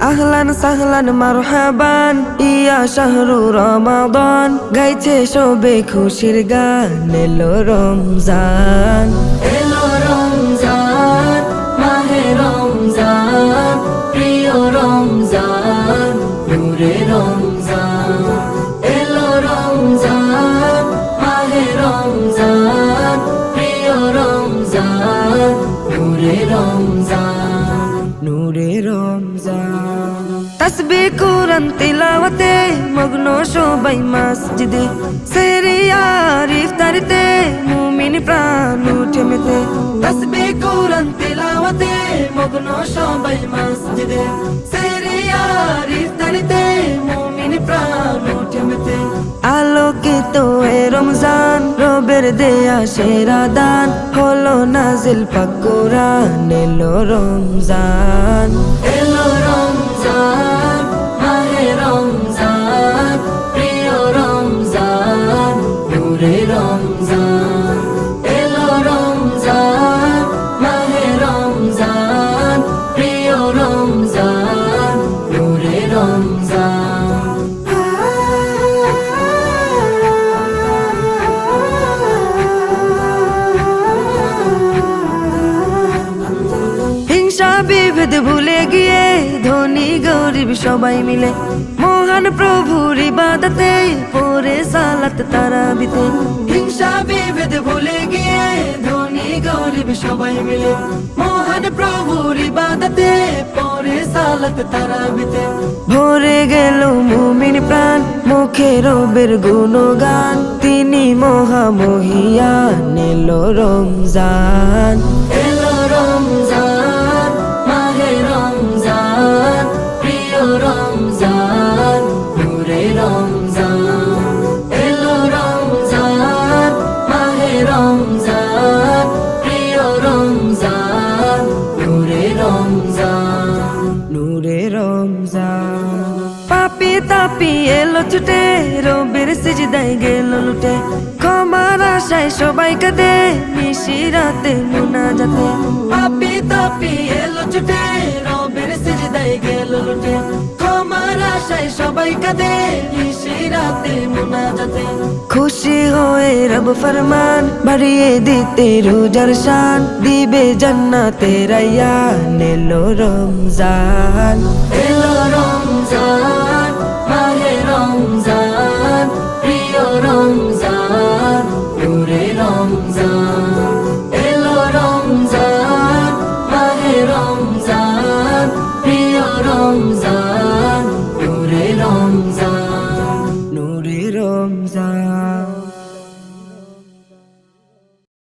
আহলান সাহলান মারহাবান ইয়া শাহরু রমাদান গাইছে সবে খুশির গান এলো রমজান মাহে রমজান প্রিয় রমজান নূরে রমজান এলো রমজান মাহে রমজান প্রিয় রমজান নূরে রমজান নূরে রমজান তাসবিহ কুরআন তিলাওয়াতে মগ্ন সবাই মসজিদে সেহরি আর ইফতারিতে মুমিন প্রাণ উঠে মেতে তাসবিহ কুরআন তিলাওয়াতে মগ্ন সবাই মসজিদে সেহরি আর ইফতারিতে মুমিন প্রাণ উঠে মেতে আলোকিত এ রমজান রবের দেয়া সেরা দান হলো নাজিল পাক কুরআন এলো রমজান মাহে রমজান প্রিয় রমজান নূরে রমজান এলো রমজান মাহে রমজান প্রিয় রমজান নূরে রমজান হিংসা বিভেদ ভুলে গিয়ে ধনী গরিব সবাই মিলে মহান প্রভুর ইবাদতে পড়ে সালাত তারাবিতে হিংসা বিভেদ ভুলে গিয়ে ধনী গরিব সবাই মিলে মহান প্রভুর ইবাদতে পড়ে সালাত তারাবিতে ভরে গেল মুমিন প্রাণ মুখে রবের গুণগান তিনি মহামহিয়ান এলো রমজান মাহে রমজান প্রিয় রমজান নূরে রমজান এলো রমজান মাহে রমজান প্রিয় রমজান নূরে রমজান নূরে রমজান পাপি তাপি এলো ছুটে রবের সিজদায় গেল লুটে ক্ষমার আশায় সবাই কাঁদে নিশিরাতে মুনাজাতে পাপি তাপি এলো ছুটে রবের সিজদায় গেল লুটে ক্ষমার আশায় সবাই কাঁদে নিশিরাতে মুনাজাতে খুশি হয়ে রব ফরমান বাড়িয়ে দিতে রোজার শান দিবে জান্নাতে রায়্যান এলো রমজান মাহে রমজান প্রিয় রমজান নূরে রমজান এলো রমজান মাহে রমজান প্রিয় রমজান নূরে রমজান নূরে রমজান